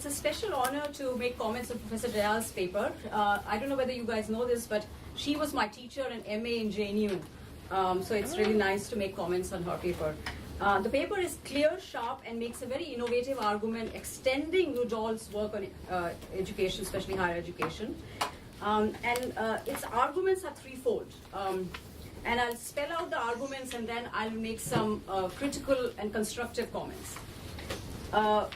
it's a special honor to make comments on Professor Jayal's paper. I don't know whether you guys know this, but she was my teacher in MA in JNU. So it's really nice to make comments on her paper. The paper is clear, sharp, and makes a very innovative argument extending Rudolph's work on education, especially higher education. Its arguments are threefold. And I'll spell out the arguments and then I'll make some critical and constructive comments.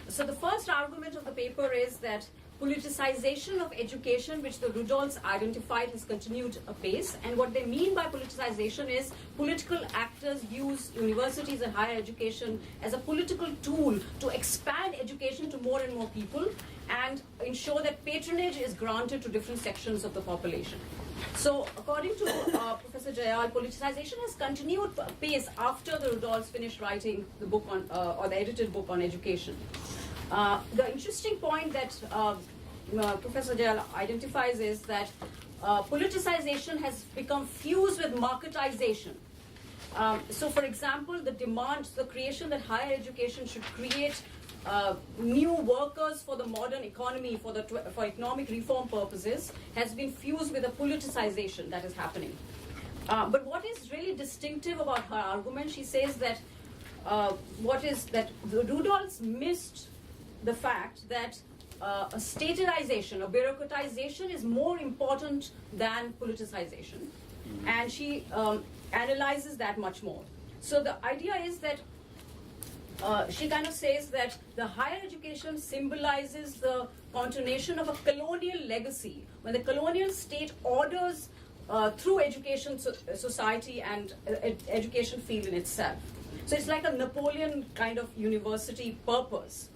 So the first argument of the paper is that politicization of education, which the Rudolphs identified, has continued apace. And what they mean by politicization is political actors use universities and higher education as a political tool to expand education to more and more people and ensure that patronage is granted to different sections of the population. So according to Professor Jayal, politicization has continued apace after the Rudolphs finished writing the book on, or the edited book on education. The interesting point that Professor Jayal identifies is that politicization has become fused with marketization. So for example, the creation that higher education should create new workers for the modern economy, for economic reform purposes, has been fused with a politicization that is happening. But what is really distinctive about her argument, she says that the Rudolphs missed the fact that a statization, a bureaucratization is more important than politicization. And she analyzes that much more. So the idea is that she kind of says that the higher education symbolizes the continuation of a colonial legacy, when the colonial state orders through education society and education field in itself. So it's like a Napoleon kind of university purpose.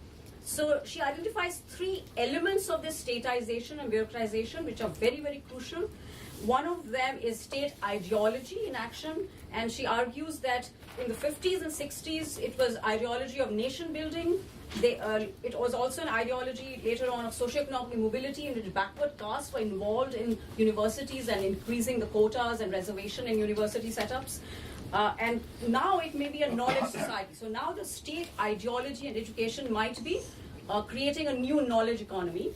So she identifies three elements of this statization and bureaucratization which are very, very crucial. One of them is state ideology in action, and she argues that in the 50s and 60s it was ideology of nation building. It was also an ideology later on of socioeconomic mobility, in which backward castes were involved in universities and increasing the quotas and reservation in university setups. And now it may be a knowledge society. So now the state ideology and education might be creating a new knowledge economy.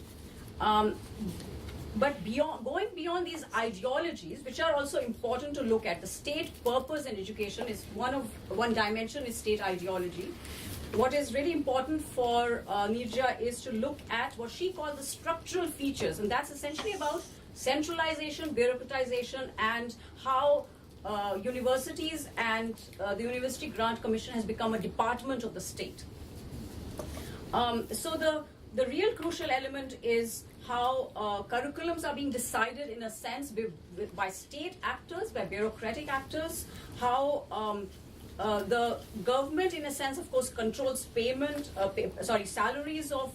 But going beyond these ideologies, which are also important to look at, the state purpose in education is one dimension is state ideology. What is really important for Niraja is to look at what she calls the structural features, and that's essentially about centralization, bureaucratization, and how universities and the University Grant Commission has become a department of the state. So the real crucial element is how curriculums are being decided in a sense by state actors, by bureaucratic actors, how the government in a sense of course controls salaries of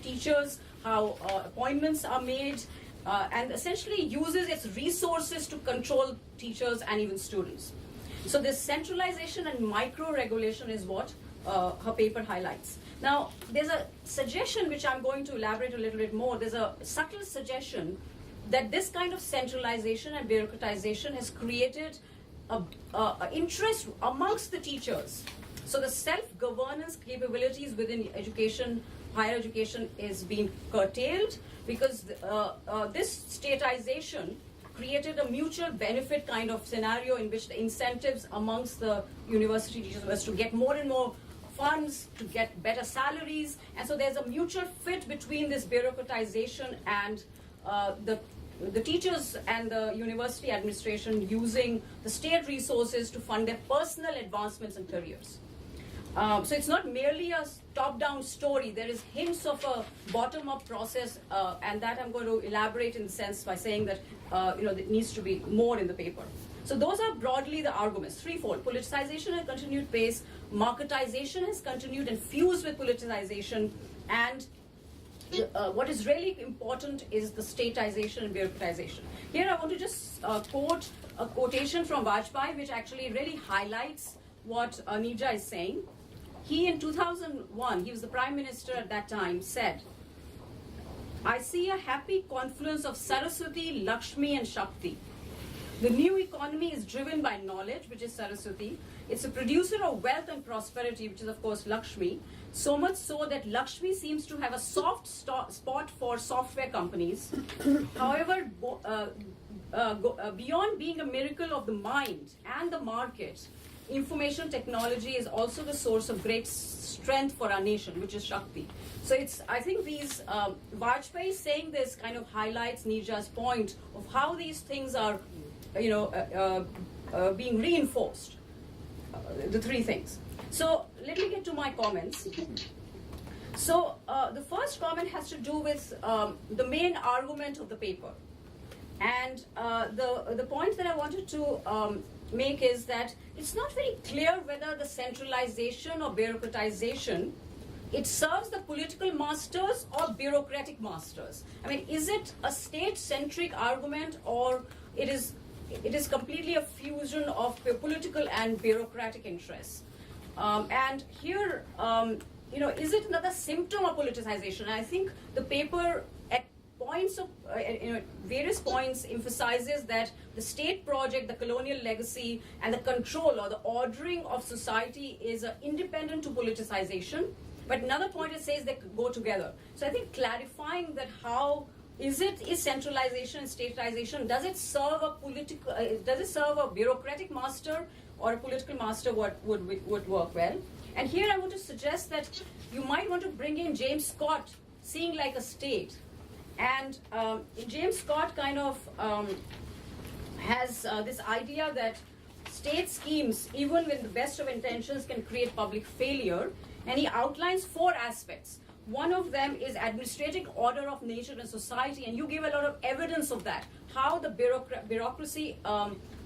teachers, how appointments are made, and essentially uses its resources to control teachers and even students. So this centralization and micro-regulation is what her paper highlights. Now, there's a suggestion which I'm going to elaborate a little bit more. There's a subtle suggestion that this kind of centralization and bureaucratization has created an interest amongst the teachers. So the self-governance capabilities within education, higher education, is being curtailed because this statization created a mutual benefit kind of scenario in which the incentives amongst the university teachers was to get more and more funds, to get better salaries, and so there's a mutual fit between this bureaucratization and the teachers and the university administration using the state resources to fund their personal advancements and careers. So it's not merely a top-down story. There is hints of a bottom-up process, and that I'm going to elaborate in the sense by saying that there needs to be more in the paper. So those are broadly the arguments, threefold. Politicization has continued pace, marketization has continued and fused with politicization, and what is really important is the statization and bureaucratization. Here I want to just quote a quotation from Vajpayee, which actually really highlights what Niraja is saying. He, in 2001, he was the Prime Minister at that time, said, "I see a happy confluence of Saraswati, Lakshmi and Shakti. The new economy is driven by knowledge, which is Saraswati, It's a producer of wealth and prosperity, which is of course Lakshmi. So much so that Lakshmi seems to have a soft spot for software companies. However, beyond being a miracle of the mind and the market, information technology is also the source of great strength for our nation, which is Shakti. So I think these, Vajpayee saying this kind of highlights Niraja's point of how these things are, being reinforced, the three things. So let me get to my comments. So the first comment has to do with the main argument of the paper. And the point that I wanted to make is that it's not very clear whether the centralization or bureaucratization, it serves the political masters or bureaucratic masters. I mean, is it a state-centric argument, or it is completely a fusion of political and bureaucratic interests? And here, is it another symptom of politicization? I think the paper at points of various points emphasizes that the state project, the colonial legacy, and the control or the ordering of society is independent to politicization. But another point, it says they go together. So I think clarifying that how is centralization and statization, does it serve a bureaucratic master or a political master, would work well? And here I want to suggest that you might want to bring in James Scott, Seeing Like a State. And James Scott kind of has this idea that state schemes, even with the best of intentions, can create public failure. And he outlines 4 aspects. One of them is administrative order of nature and society, and you give a lot of evidence of that, how the bureaucracy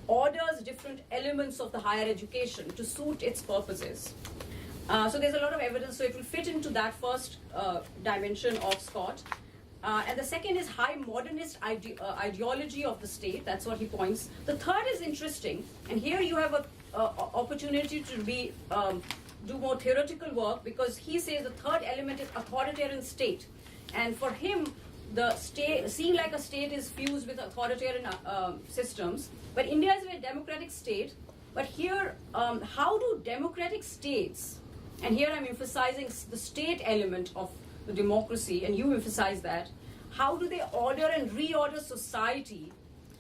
orders different elements of the higher education to suit its purposes. So there's a lot of evidence, so it will fit into that first dimension of Scott. And the second is high modernist ideology of the state. That's what he points. The third is interesting, and here you have an opportunity to do more theoretical work, because he says the third element is authoritarian state. And for him, the state, Seeing Like a State, is fused with authoritarian systems. But India is a very democratic state. But here, how do democratic states, and here I'm emphasizing the state element of the democracy, and you emphasize that, how do they order and reorder society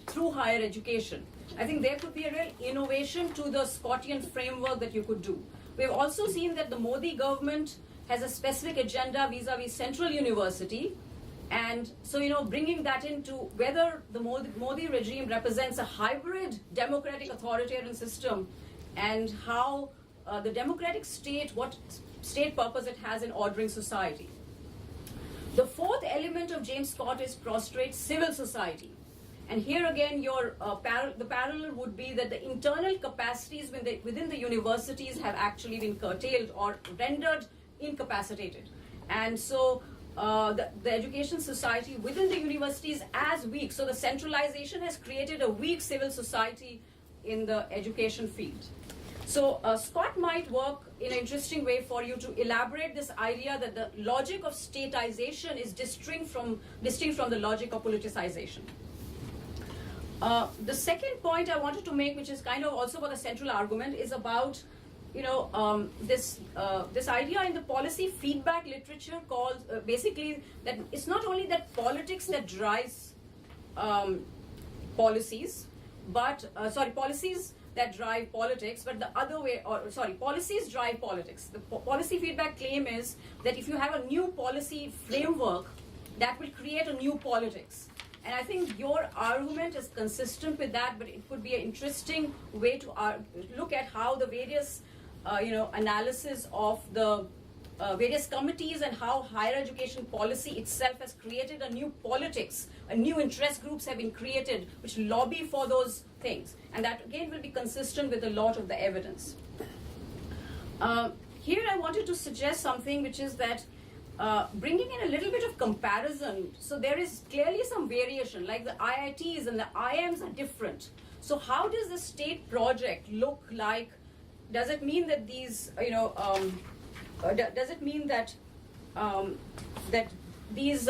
through higher education? I think there could be a real innovation to the Scottian framework that you could do. We've also seen that the Modi government has a specific agenda vis-a-vis Central University, and so bringing that into whether the Modi regime represents a hybrid democratic authoritarian system, and how the democratic state, what state purpose it has in ordering society. The fourth element of James Scott is prostrate civil society. And here again, the parallel would be that the internal capacities within the universities have actually been curtailed or rendered incapacitated. And so the education society within the university is as weak. So the centralization has created a weak civil society in the education field. So Scott might work in an interesting way for you to elaborate this idea that the logic of statization is distinct from the logic of politicization. The second point I wanted to make, which is kind of also about the central argument, is about this idea in the policy feedback literature called basically that it's not only that politics that drives policies, but policies that drive politics, but the other way, policies drive politics. The policy feedback claim is that if you have a new policy framework, that will create a new politics. And I think your argument is consistent with that, but it could be an interesting way to look at how the various, analysis of the various committees and how higher education policy itself has created a new politics, new interest groups have been created which lobby for those things. And that again will be consistent with a lot of the evidence. Here I wanted to suggest something, which is that bringing in a little bit of comparison. So there is clearly some variation, like the IITs and the IIMs are different. So how does the state project look like? Does it mean that these, does it mean that that these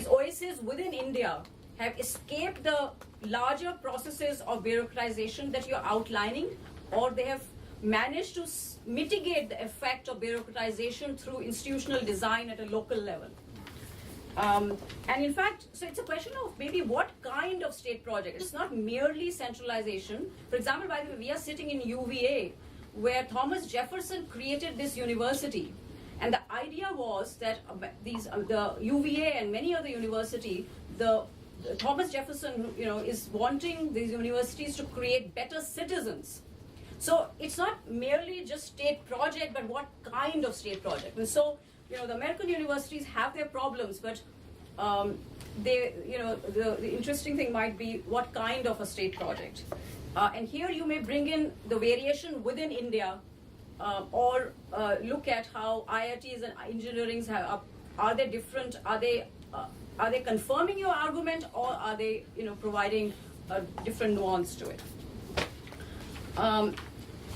oases within India have escaped the larger processes of bureaucratization that you're outlining, or they have managed to mitigate the effect of bureaucratization through institutional design at a local level. And in fact, so it's a question of maybe what kind of state project. It's not merely centralization. For example, by the way, we are sitting in UVA, where Thomas Jefferson created this university. And the idea was that the UVA and many other universities, Thomas Jefferson, is wanting these universities to create better citizens. So it's not merely just state project, but what kind of state project. And so, the American universities have their problems, but the interesting thing might be what kind of a state project. And here you may bring in the variation within India, or look at how IITs and engineering are they different? Are they confirming your argument, or are they providing a different nuance to it?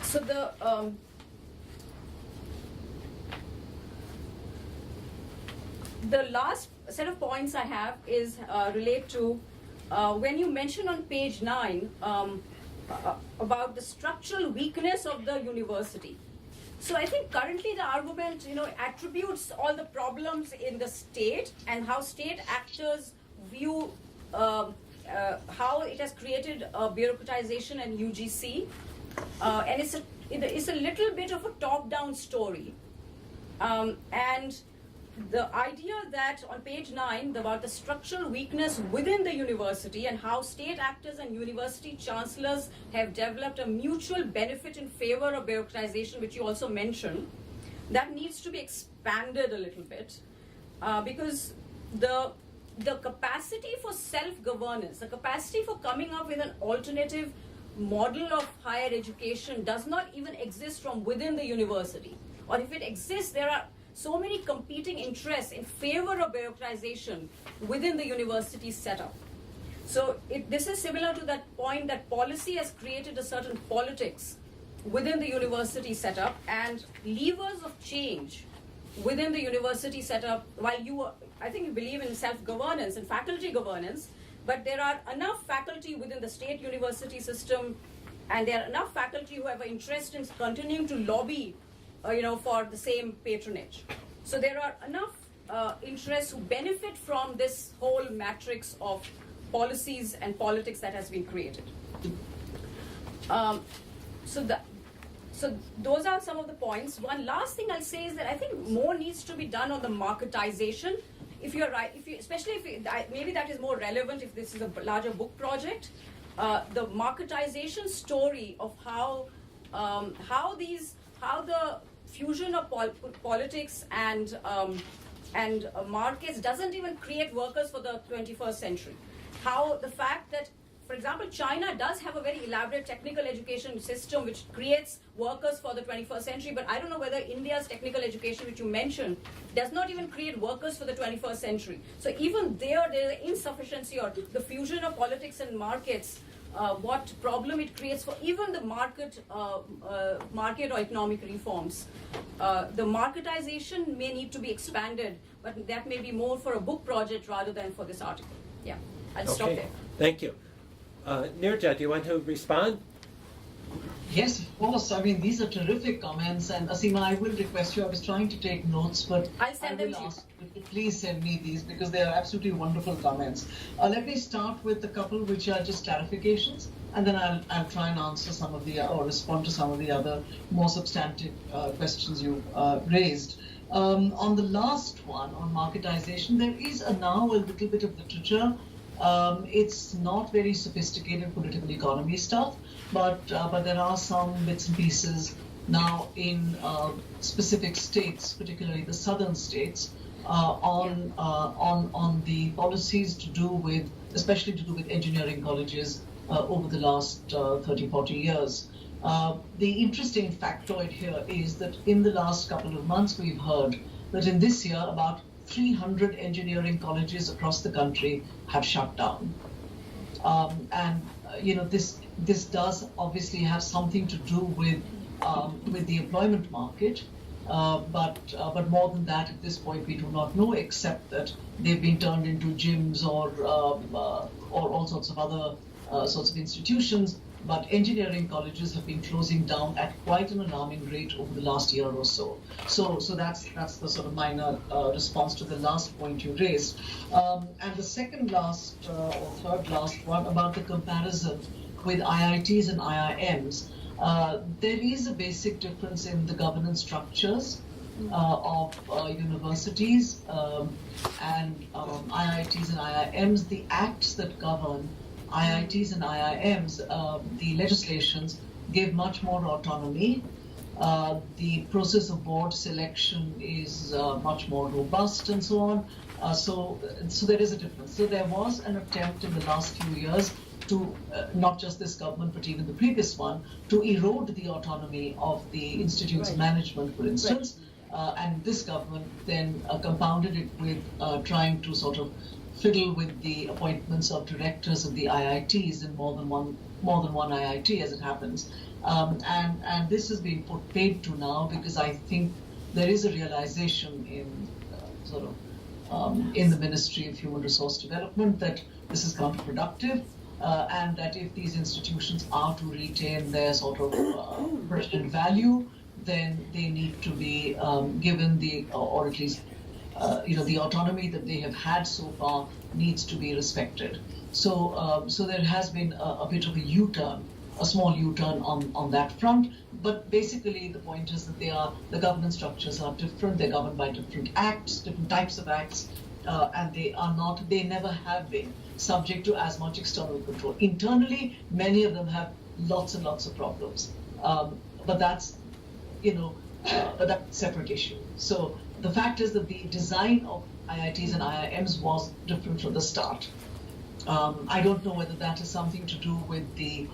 So the last set of points I have is relate to when you mention on page 9 about the structural weakness of the university. So I think currently the argument, attributes all the problems in the state and how state actors view how it has created bureaucratization and UGC, and it's a little bit of a top-down story, and the idea that on page 9 about the structural weakness within the university and how state actors and university chancellors have developed a mutual benefit in favor of bureaucratization, which you also mentioned, that needs to be expanded a little bit, because the capacity for self-governance, the capacity for coming up with an alternative model of higher education does not even exist from within the university. Or if it exists, there are so many competing interests in favor of bureaucratization within the university setup. So this is similar to that point that policy has created a certain politics within the university setup, and levers of change within the university setup, while I think you believe in self-governance and faculty governance, but there are enough faculty within the state university system, and there are enough faculty who have an interest in continuing to lobby for the same patronage. So there are enough interests who benefit from this whole matrix of policies and politics that has been created. So those are some of the points. One last thing I'll say is that I think more needs to be done on the marketization. If you're right, maybe that is more relevant if this is a larger book project. The marketization story of how the fusion of politics and markets doesn't even create workers for the 21st century. How the fact that, for example, China does have a very elaborate technical education system which creates workers for the 21st century, but I don't know whether India's technical education, which you mentioned, does not even create workers for the 21st century. So even there is insufficiency, or the fusion of politics and markets, what problem it creates for even the market or economic reforms. The marketization may need to be expanded, but that may be more for a book project rather than for this article. Yeah, I'll stop there. Thank you. Niraja, do you want to respond? Yes, of course. I mean, these are terrific comments, and Asima, I will request you. I was trying to take notes, but I'll send them to you. Please send me these because they are absolutely wonderful comments. Let me start with a couple which are just clarifications, and then I'll try and answer some of the or respond to some of the other more substantive questions you raised. On the last one on marketization, there is now a little bit of literature. It's not very sophisticated political economy stuff, but there are some bits and pieces now in specific states, particularly the southern states, on the policies to do with, especially to do with engineering colleges over the last 30, 40 years. The interesting factoid here is that in the last couple of months, we've heard that in this year, about 300 engineering colleges across the country have shut down. This does obviously have something to do with the employment market, but more than that, at this point, we do not know, except that they've been turned into gyms or all sorts of other sorts of institutions but engineering colleges have been closing down at quite an alarming rate over the last year or so. So that's the sort of minor response to the last point you raised. And the second last or third last one about the comparison with IITs and IIMs. There is a basic difference in the governance structures of universities and IITs and IIMs. The acts that govern IITs and IIMs, the legislations give much more autonomy. The process of board selection is much more robust and so on. So there is a difference. So there was an attempt in the last few years to, not just this government, but even the previous one, to erode the autonomy of the institute's management, for instance. And this government then compounded it with trying to sort of fiddle with the appointments of directors of the IITs in more than one IIT, as it happens. And this has been put paid to now because I think there is a realization in in the Ministry of Human Resource Development that this is counterproductive, and that if these institutions are to retain their sort of present value, then they need to be given the, or at least the autonomy that they have had so far needs to be respected. So there has been a bit of a U-turn, a small U-turn on that front. But basically, the point is that the governance structures are different. They're governed by different acts, different types of acts, and they never have been subject to as much external control. Internally, many of them have lots and lots of problems. But that's but that's a separate issue. So the fact is that the design of IITs and IIMs was different from the start. I don't know whether that is something to do with the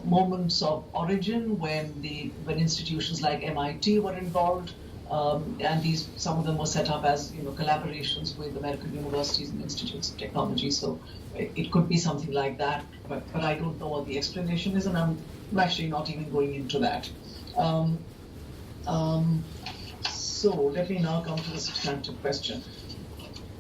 moments of origin when institutions like MIT were involved, and some of them were set up as collaborations with American universities and institutes of technology. So it could be something like that, but I don't know what the explanation is, and I'm actually not even going into that. So let me now come to the substantive question.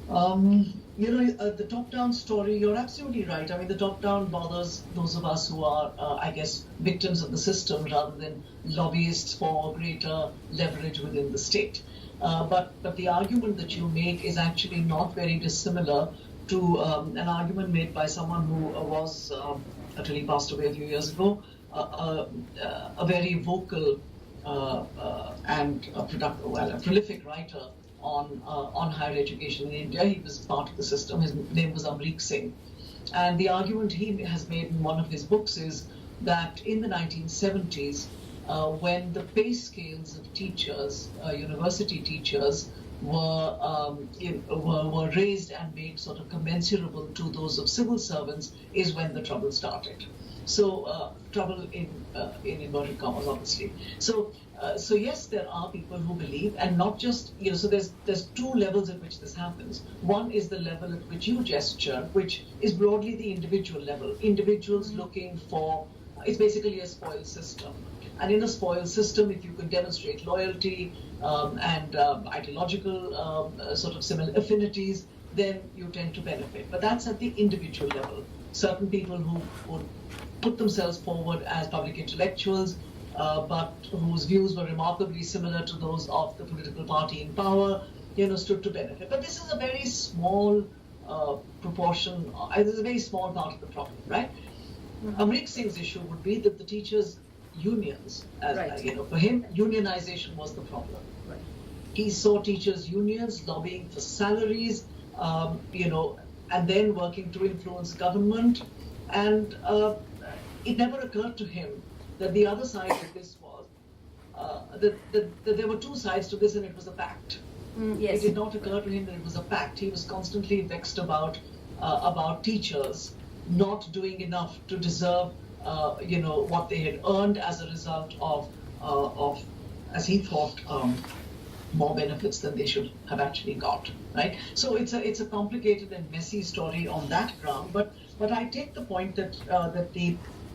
The top-down story, you're absolutely right. I mean, the top-down bothers those of us who are, I guess, victims of the system rather than lobbyists for greater leverage within the state. But the argument that you make is actually not very dissimilar to an argument made by someone who was, until he passed away a few years ago, a very vocal and a prolific writer on higher education in India. He was part of the system. His name was Amrik Singh. And the argument he has made in one of his books is that in the 1970s, when the pay scales of teachers, university teachers, were raised and made sort of commensurable to those of civil servants, is when the trouble started. So trouble in inverted commas, obviously. So yes, there are people who believe, and not just so there's two levels at which this happens. One is the level at which you gesture, which is broadly the individual level. Individuals looking for, it's basically a spoil system. And in a spoil system, if you can demonstrate loyalty and ideological sort of similar affinities, then you tend to benefit. But that's at the individual level. Certain people who would put themselves forward as public intellectuals, but whose views were remarkably similar to those of the political party in power, stood to benefit. But this is a very small proportion. This is a very small part of the problem, right? Mm-hmm. Amrik Singh's issue would be that the teachers' unions, for him, unionization was the problem. Right. He saw teachers' unions lobbying for salaries, and then working to influence government, and it never occurred to him that the other side of this was that there were two sides to this, and it was a pact. Yes. It did not occur to him that it was a pact. He was constantly vexed about teachers not doing enough to deserve what they had earned as a result of as he thought, more benefits than they should have actually got, right? So it's a complicated and messy story on that ground. But I take the point that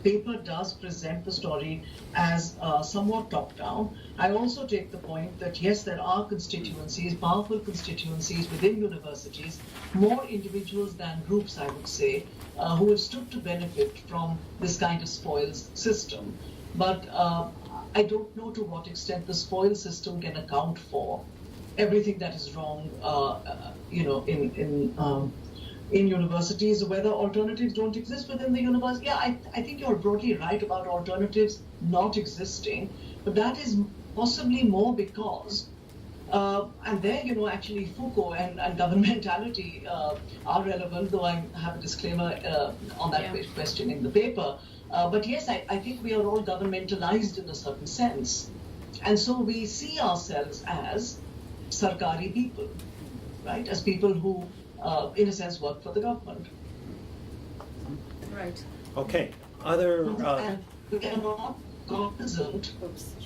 paper does present the story as somewhat top-down. I also take the point that yes, there are constituencies, powerful constituencies within universities, more individuals than groups, I would say, who have stood to benefit from this kind of spoils system. But I don't know to what extent the spoil system can account for everything that is wrong, in universities, whether alternatives don't exist within the university. Yeah, I think you're broadly right about alternatives not existing, but that is possibly more because, and there, actually Foucault and governmentality are relevant, though I have a disclaimer on that question in the paper. But yes, I think we are all governmentalized in a certain sense. And so we see ourselves as sarkari people, right? As people who in a sense, work for the government. Right. Okay. Other. And we are not cognizant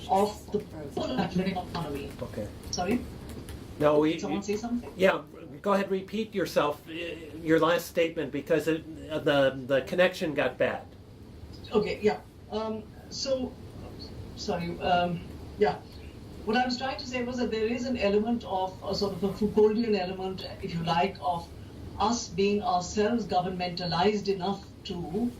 of the full academic autonomy. Okay. Sorry? No, Someone say something? Yeah, go ahead. Repeat yourself, your last statement, because the connection got bad. Okay. Yeah. Sorry. Yeah. What I was trying to say was that there is an element of a sort of a Foucauldian element, if you like, of us being ourselves governmentalized enough to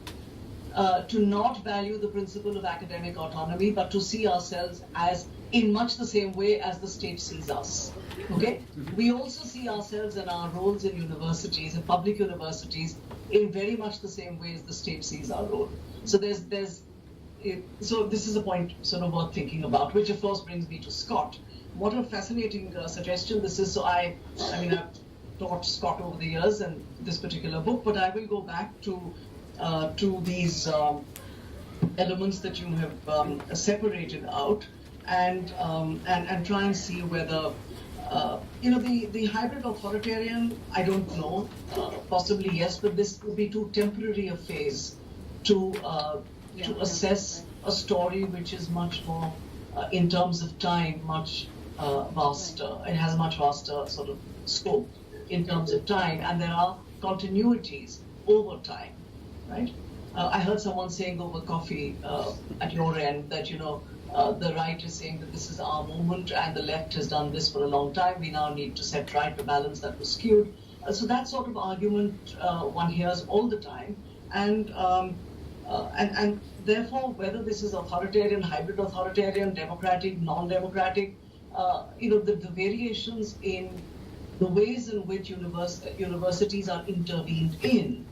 not value the principle of academic autonomy, but to see ourselves as in much the same way as the state sees us. Okay? We also see ourselves and our roles in universities, in public universities, in very much the same way as the state sees our role. So so this is a point sort of worth thinking about, which of course brings me to Scott. What a fascinating suggestion this is. So I've taught Scott over the years and this particular book, but I will go back to these elements that you have separated out and try and see whether the hybrid authoritarian, I don't know, possibly yes, but this will be too temporary a phase to assess a story which is much more, in terms of time, much vaster. It has a much vaster sort of scope in terms of time, and there are continuities over time, right? I heard someone saying over coffee at your end that, the right is saying that this is our moment and the left has done this for a long time. We now need to set right the balance that was skewed. So that sort of argument one hears all the time. And therefore, whether this is authoritarian, hybrid authoritarian, democratic, non-democratic, the variations in the ways in which universities are intervened in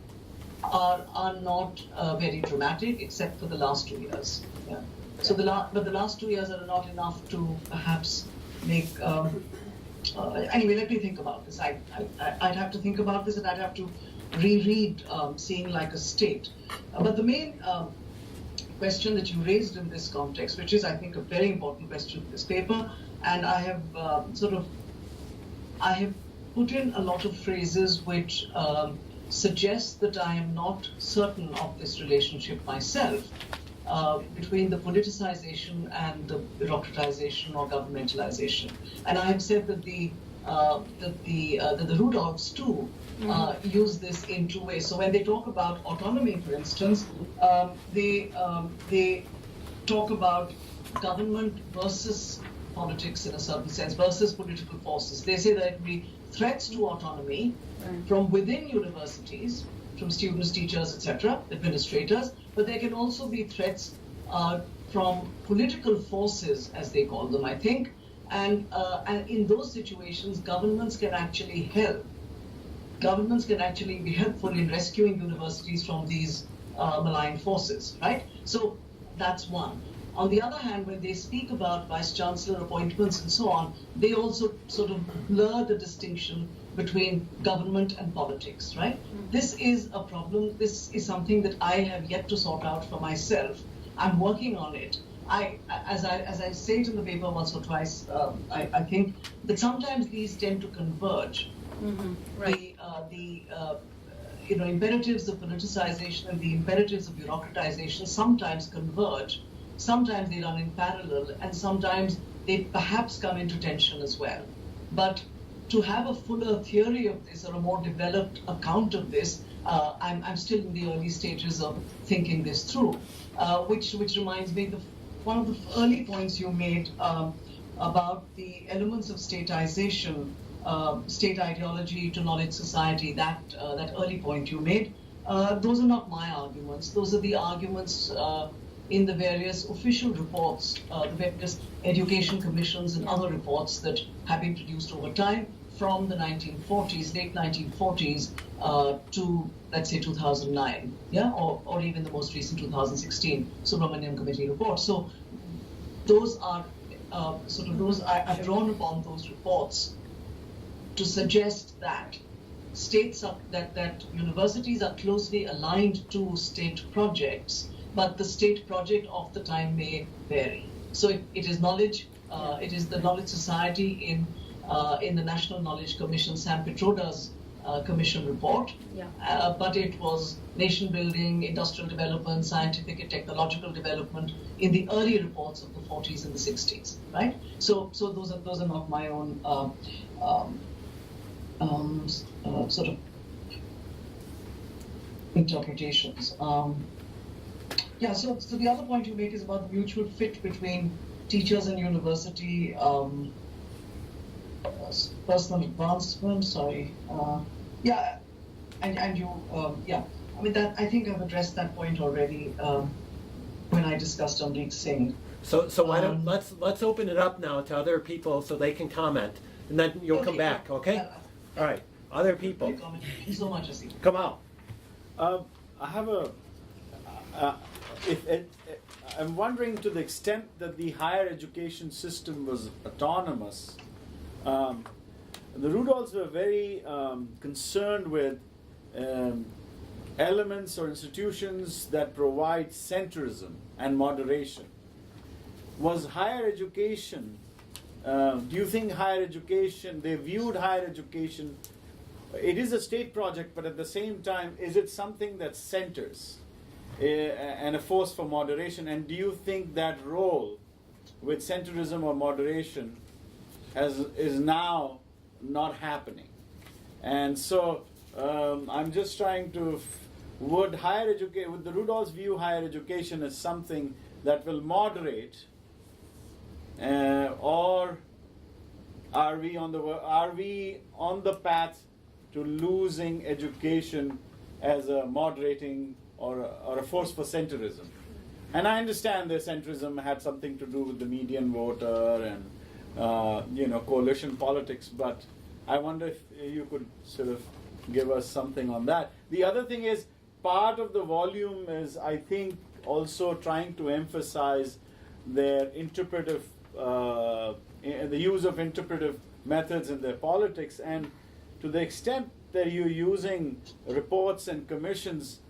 are not very dramatic, except for the last 2 years. Yeah. So but the last 2 years are not enough to perhaps make. Anyway, let me think about this. I'd have to think about this, and I'd have to reread Seeing Like a State. But the main question that you raised in this context, which is, I think, a very important question in this paper, and I have put in a lot of phrases which suggest that I am not certain of this relationship myself between the politicization and the bureaucratization or governmentalization. And I have said that the Rudolphs too use this in two ways. So when they talk about autonomy, for instance, they talk about government versus politics in a certain sense, versus political forces. They say that it will be threats to autonomy from within universities, from students, teachers, etc., administrators, but there can also be threats from political forces, as they call them, I think, and in those situations, governments can actually help. Governments can actually be helpful in rescuing universities from these malign forces, right? So that's one. On the other hand, when they speak about vice-chancellor appointments and so on, they also sort of blur the distinction between government and politics, right? This is a problem. This is something that I have yet to sort out for myself. I'm working on it. As I say it in the paper once or twice, I think that sometimes these tend to converge. Mm-hmm. Right. The imperatives of politicization and the imperatives of bureaucratization sometimes converge. Sometimes they run in parallel, and sometimes they perhaps come into tension as well. But to have a fuller theory of this or a more developed account of this, I'm still in the early stages of thinking this through. Which reminds me, one of the early points you made about the elements of statization, state ideology to knowledge society, that early point you made, those are not my arguments. Those are the arguments in the various official reports, the various education commissions and other reports that have been produced over time from the 1940s, late 1940s, to, let's say, 2009, yeah, or even the most recent 2016 Subramanian Committee report. So those are I've drawn upon those reports to suggest that that universities are closely aligned to state projects, but the state project of the time may vary. So it is knowledge. It is the Knowledge Society in the National Knowledge Commission, Sam Petroda's commission report. Yeah. But it was nation building, industrial development, scientific and technological development in the early reports of the 40s and the 60s, right? So those are not my own sort of interpretations. Yeah, so the other point you make is about the mutual fit between teachers and university, personal advancement, yeah, and you, yeah, I mean, that I think I've addressed that point already when I discussed Amrit Singh. So why don't let's open it up now to other people so they can comment, and then you'll come back, okay? All right, other people. Thank you so much, Asim. Come out. I have I'm wondering, to the extent that the higher education system was autonomous, the Rudolphs were very concerned with elements or institutions that provide centrism and moderation. Was higher education, do you think higher education, they viewed higher education, it is a state project, but at the same time, is it something that centers and a force for moderation? And do you think that role with centrism or moderation is now not happening? And so I'm just trying to, would the Rudolphs view higher education as something that will moderate, or are we on the path to losing education as a moderating or a force for centrism? And I understand that centrism had something to do with the median voter and coalition politics, but I wonder if you could sort of give us something on that. The other thing is, part of the volume is, I think, also trying to emphasize their interpretive, the use of interpretive methods in their politics, and to the extent that you're using reports and commissions,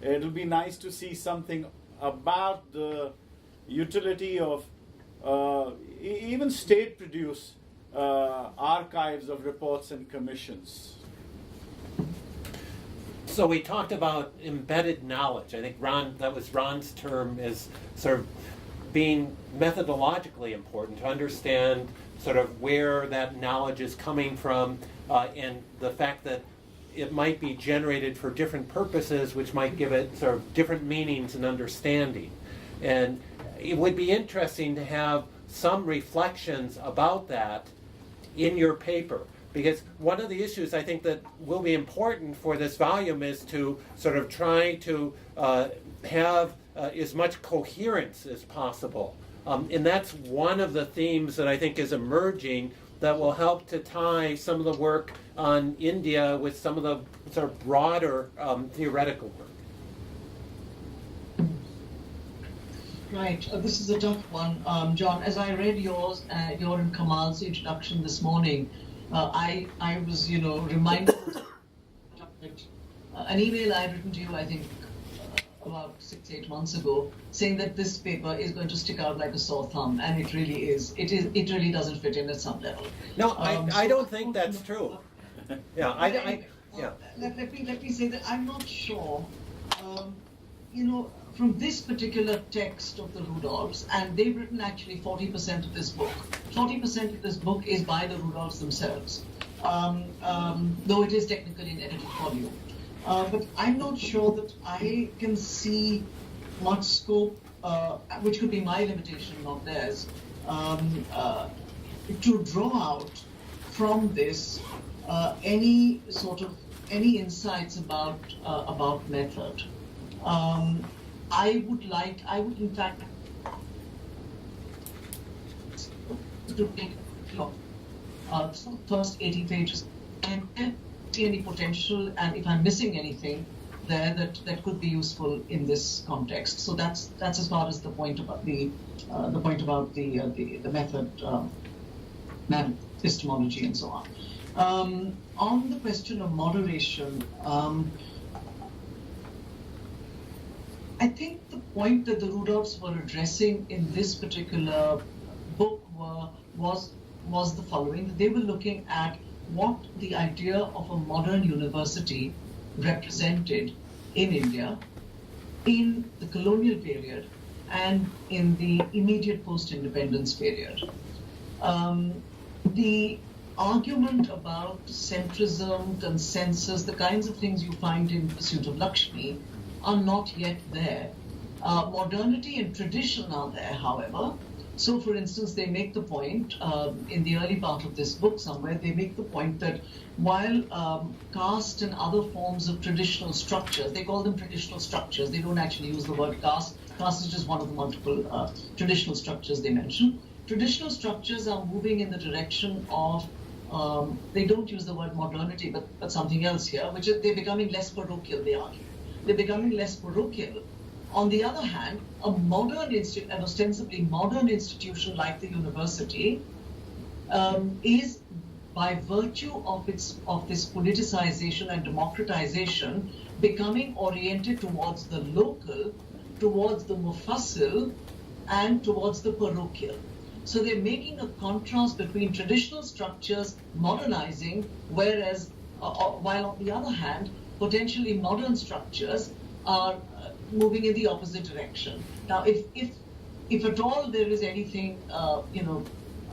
it'll be nice to see something about the utility of even state-produced archives of reports and commissions. So we talked about embedded knowledge. I think that was Ron's term, is sort of being methodologically important to understand sort of where that knowledge is coming from, and the fact that it might be generated for different purposes, which might give it sort of different meanings and understanding. And it would be interesting to have some reflections about that in your paper, because one of the issues I think that will be important for this volume is to sort of try to have as much coherence as possible. And that's one of the themes that I think is emerging that will help to tie some of the work on India with some of the sort of broader theoretical work. Right, this is a tough one, John. As I read yours, your and Kamal's introduction this morning, I was, reminded of an email I had written to you, I think, about 6-8 months ago, saying that this paper is going to stick out like a sore thumb, and it really is. It really doesn't fit in at some level. No, I don't think that's true. Yeah, yeah. Let me say that I'm not sure. From this particular text of the Rudolphs, and they've written actually 40% of this book. 40% of this book is by the Rudolphs themselves. though it is technically an edited volume. But I'm not sure that I can see much scope, which could be my limitation, not theirs, to draw out from this any insights about method. I would in fact to take first 80 pages and see any potential, and if I'm missing anything there that could be useful in this context. So that's as far as the point about the method, epistemology, and so on. On the question of moderation, I think the point that the Rudolphs were addressing in this particular book was the following. They were looking at what the idea of a modern university represented in India in the colonial period and in the immediate post-independence period. The argument about centrism, consensus, the kinds of things you find in Pursuit of Lakshmi are not yet there. Modernity and tradition are there, however. So, for instance, they make the point, in the early part of this book somewhere, they make the point that while caste and other forms of traditional structures, they call them traditional structures, they don't actually use the word caste. Caste is just one of the multiple traditional structures they mention. Traditional structures are moving in the direction of, they don't use the word modernity, but something else here, which is they're becoming less parochial, they argue. They're becoming less parochial. On the other hand, an ostensibly modern institution like the university is, by virtue of this politicization and democratization, becoming oriented towards the local, towards the mufassil, and towards the parochial. So they're making a contrast between traditional structures modernizing, whereas, while on the other hand, potentially modern structures are moving in the opposite direction. Now, if at all there is anything,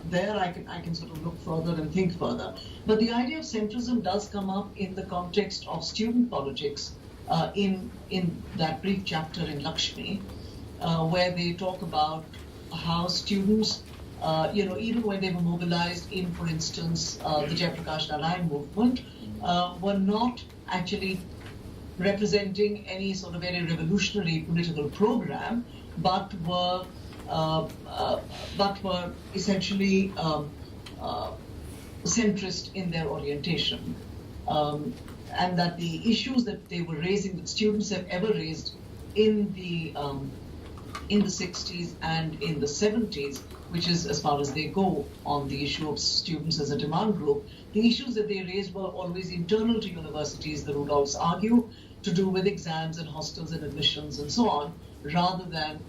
there I can sort of look further and think further. But the idea of centrism does come up in the context of student politics in that brief chapter in Lakshmi, where they talk about how students, even when they were mobilized in, for instance, the Jayaprakash Narayan movement, were not actually representing any sort of very revolutionary political program, but were essentially centrist in their orientation, and that the issues that they were raising, that students have ever raised in the 60s and in the 70s, which is as far as they go on the issue of students as a demand group, the issues that they raised were always internal to universities, the Rudolphs argue, to do with exams and hostels and admissions and so on, rather than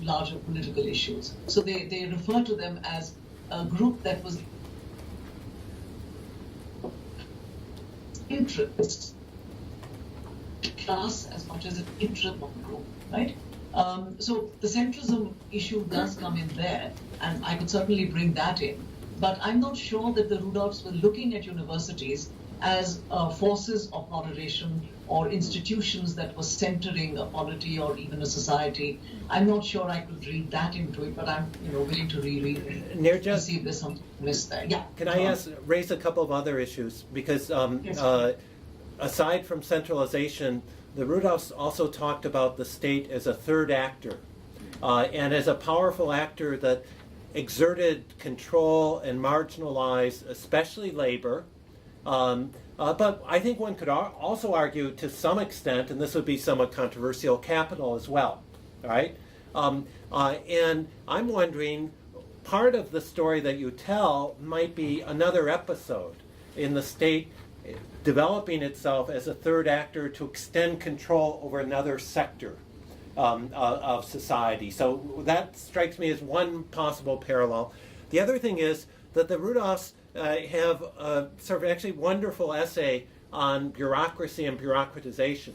larger political issues. So they refer to them as a group that was interest class as much as an interest group, right? So the centrism issue does come in there, and I could certainly bring that in. But I'm not sure that the Rudolphs were looking at universities as forces of moderation or institutions that were centering a polity or even a society. I'm not sure I could read that into it, but I'm willing to reread it Niraja, to see if there's something missed there. Yeah. Can I raise a couple of other issues? Because Yes. Aside from centralization, the Rudolphs also talked about the state as a third actor, and as a powerful actor that exerted control and marginalized, especially labor. But I think one could also argue to some extent, and this would be somewhat controversial, capital as well, right? And I'm wondering, part of the story that you tell might be another episode in the state developing itself as a third actor to extend control over another sector of society. So that strikes me as one possible parallel. The other thing is that the Rudolphs have a sort of actually wonderful essay on bureaucracy and bureaucratization,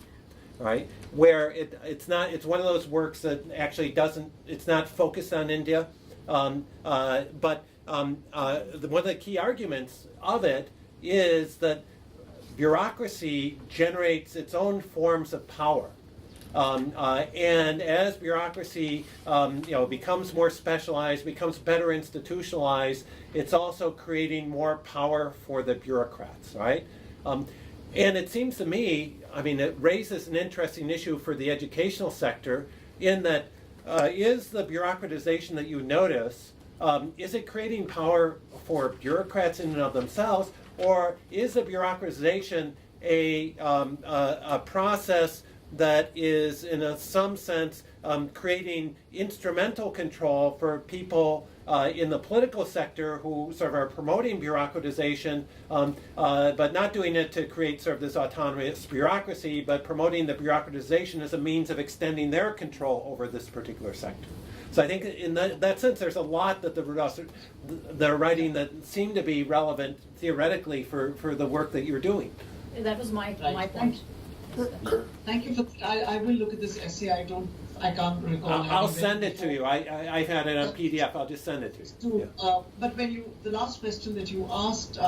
right? Where it's one of those works that actually it's not focused on India, but one of the key arguments of it is that bureaucracy generates its own forms of power. And as bureaucracy becomes more specialized, becomes better institutionalized, it's also creating more power for the bureaucrats, right? And it seems to me, it raises an interesting issue for the educational sector in that is the bureaucratization that you notice, is it creating power for bureaucrats in and of themselves, or is the bureaucratization a process that is, in some sense, creating instrumental control for people in the political sector who sort of are promoting bureaucratization, but not doing it to create sort of this autonomous bureaucracy, but promoting the bureaucratization as a means of extending their control over this particular sector. So I think in that sense, there's a lot that they're writing that seem to be relevant theoretically for the work that you're doing. That was my point. Thank you for. I will look at this essay. I can't recall. I'll send it to you. I've had it on PDF. I'll just send it to you. But the last question that you asked,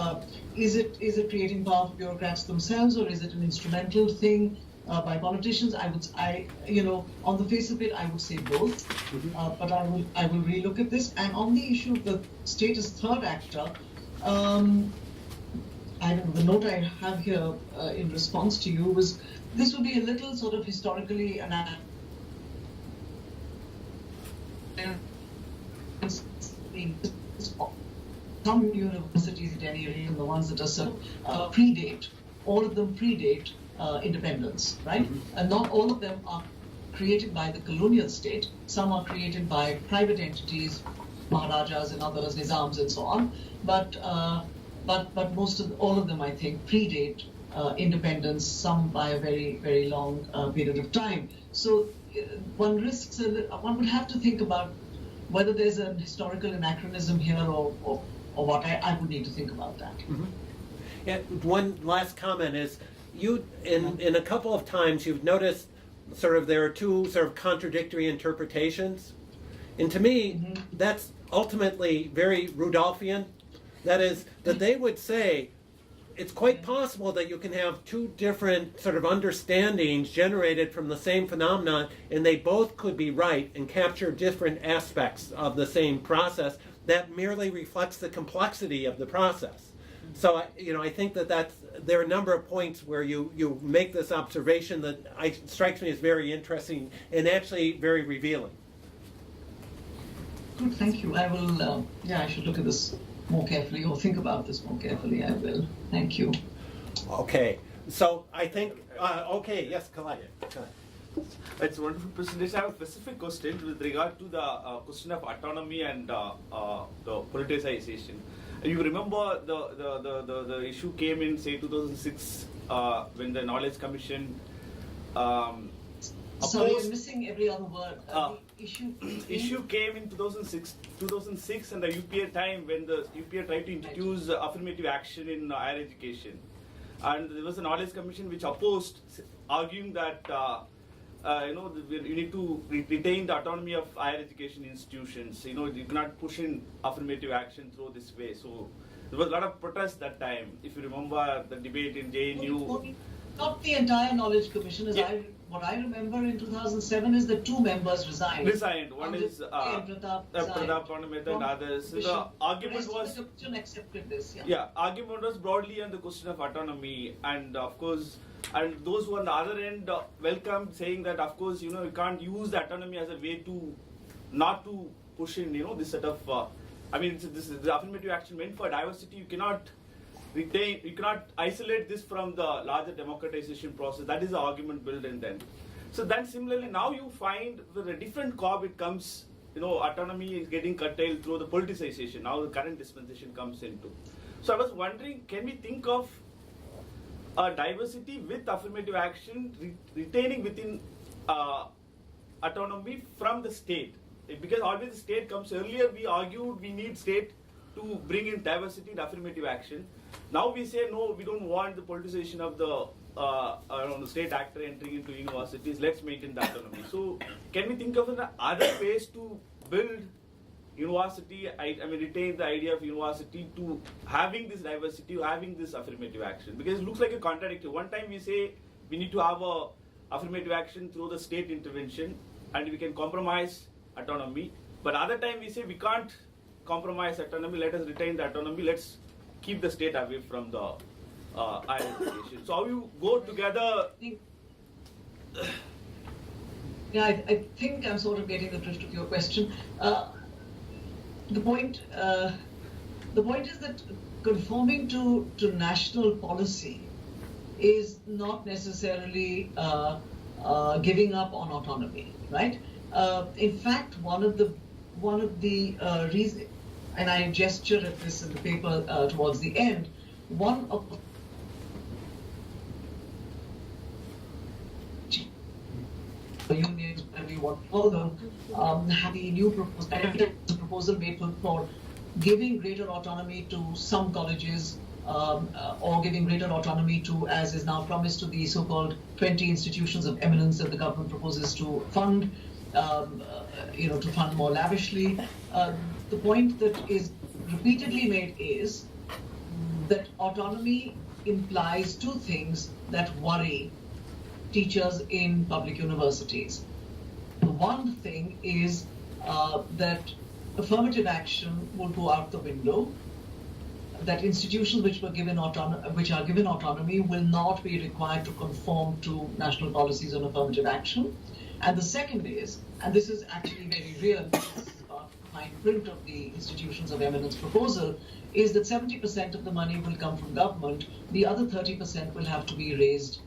is it creating power for bureaucrats themselves, or is it an instrumental thing by politicians? On the face of it, I would say both. But I will relook at this. And on the issue of the state as third actor, the note I have here in response to you was this would be a little sort of historically some universities at any rate, and the ones that are predate, all of them predate independence, right? And not all of them are created by the colonial state. Some are created by private entities, Maharajas and others, Nizams and so on. But all of them, I think, predate independence, some by a very, very long period of time. So one would have to think about whether there's an historical anachronism here or what. I would need to think about that. Yeah, one last comment is, you in a couple of times you've noticed sort of there are two sort of contradictory interpretations. And to me, that's ultimately very Rudolphian. That is, that they would say it's quite possible that you can have two different sort of understandings generated from the same phenomenon, and they both could be right and capture different aspects of the same process. That merely reflects the complexity of the process. So, I think that there are a number of points where you make this observation that strikes me as very interesting and actually very revealing. Good, thank you. I will, I should look at this more carefully, or think about this more carefully. I will. Thank you. Okay. So I think, yes, Kalai. It's a wonderful presentation. I have a specific question with regard to the question of autonomy and the politicization. You remember the issue came in, say, 2006 when the Knowledge Commission Sorry, you're missing every other word. Issue came in 2006 and the UPA time when the UPA tried to introduce affirmative action in higher education. And there was a Knowledge Commission which opposed, arguing that you need to retain the autonomy of higher education institutions. You cannot push in affirmative action through this way. So there was a lot of protest that time. If you remember the debate in JNU. Not the entire Knowledge Commission. What I remember in 2007 is that two members resigned. One is Pratap Panamet and others. So the argument was. The Commission accepted this. Argument was broadly on the question of autonomy, and of course, and those who on the other end welcomed, saying that of course you can't use the autonomy as a way to not to push in this set of. This is the affirmative action meant for diversity. You cannot isolate this from the larger democratization process. That is the argument built in then. So then similarly now you find with a different cob it comes, autonomy is getting curtailed through the politicization. Now the current dispensation comes into. So I was wondering, can we think of diversity with affirmative action retaining within autonomy from the state? Because always the state comes. Earlier we argued we need state to bring in diversity and affirmative action. Now we say no, we don't want the politicization of the state actor entering into universities. Let's maintain the autonomy. So can we think of other ways to build university, I mean, retain the idea of university to having this diversity, having this affirmative action? Because it looks like a contradictory. One time we say we need to have a affirmative action through the state intervention and we can compromise autonomy. But other time we say we can't compromise autonomy, let us retain the autonomy, let's keep the state away from the higher education. So how you go together? Yeah, I think I'm sort of getting the drift of your question. The point is that conforming to national policy is not necessarily giving up on autonomy, right? In fact, one of the reasons, and I gesture at this in the paper towards the end, one of the unions, whatever you want to call them, have the new proposal made for giving greater autonomy to some colleges, or giving greater autonomy to, as is now promised, to the so-called 20 institutions of eminence that the government proposes to fund, to fund more lavishly. The point that is repeatedly made is that autonomy implies two things that worry teachers in public universities. The one thing is that affirmative action will go out the window, that institutions which are given autonomy will not be required to conform to national policies on affirmative action. And the second is, and this is actually very real, this is part of the fine print of the institutions of eminence proposal, is that 70% of the money will come from government, the other 30% will have to be raised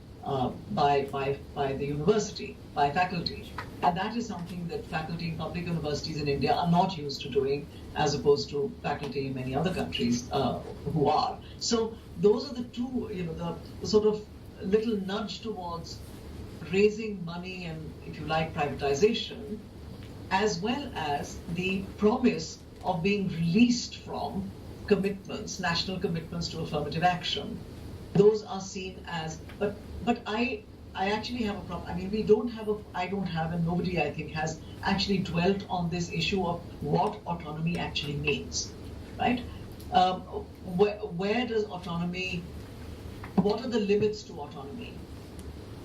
by the university, by faculty. And that is something that faculty in public universities in India are not used to doing, as opposed to faculty in many other countries who are. So those are the two, the sort of little nudge towards raising money and, if you like, privatization, as well as the promise of being released from commitments, national commitments to affirmative action. Those are seen as, but I actually have a problem. I mean, I don't have, and nobody I think has actually dwelt on this issue of what autonomy actually means, right? Where does autonomy, what are the limits to autonomy?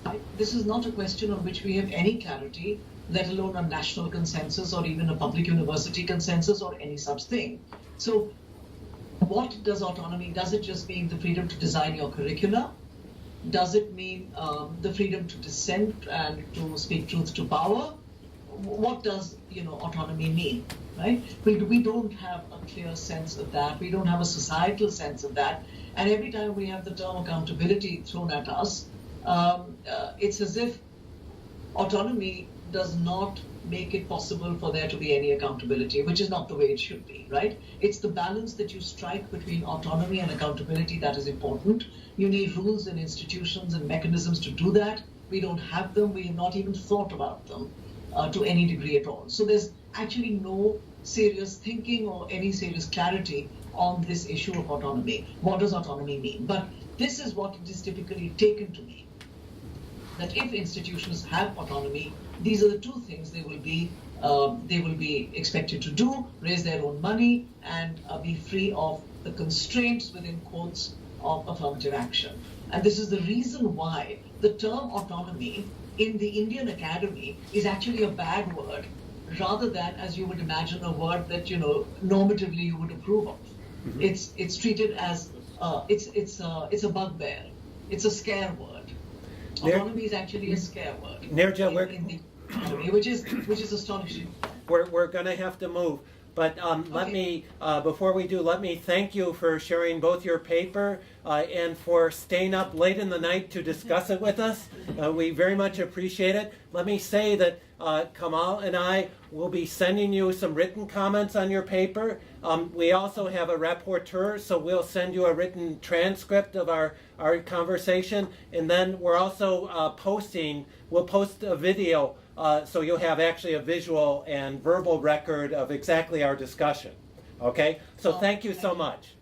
Right? This is not a question on which we have any clarity, let alone a national consensus or even a public university consensus or any such thing. So what does autonomy, does it just mean the freedom to design your curricula? Does it mean the freedom to dissent and to speak truth to power? What does autonomy mean, right? We don't have a clear sense of that. We don't have a societal sense of that. And every time we have the term accountability thrown at us, it's as if autonomy does not make it possible for there to be any accountability, which is not the way it should be, right? It's the balance that you strike between autonomy and accountability that is important. You need rules and institutions and mechanisms to do that. We don't have them. We have not even thought about them to any degree at all. So there's actually no serious thinking or any serious clarity on this issue of autonomy. What does autonomy mean? But this is what it is typically taken to mean, that if institutions have autonomy, these are the two things they will be expected to do: raise their own money and be free of the constraints, within quotes, of affirmative action. And this is the reason why the term autonomy in the Indian academy is actually a bad word, rather than, as you would imagine, a word that normatively you would approve of. Mm-hmm. It's treated as it's a bugbear. It's a scare word. Autonomy is actually a scare word. Niraja, in the academy, which is astonishing. We're going to have to move. But let me, before we do, let me thank you for sharing both your paper and for staying up late in the night to discuss it with us. We very much appreciate it. Let me say that Kamal and I will be sending you some written comments on your paper. We also have a rapporteur, so we'll send you a written transcript of our conversation. And then we're also we'll post a video so you'll have actually a visual and verbal record of exactly our discussion. Okay? So thank you so much.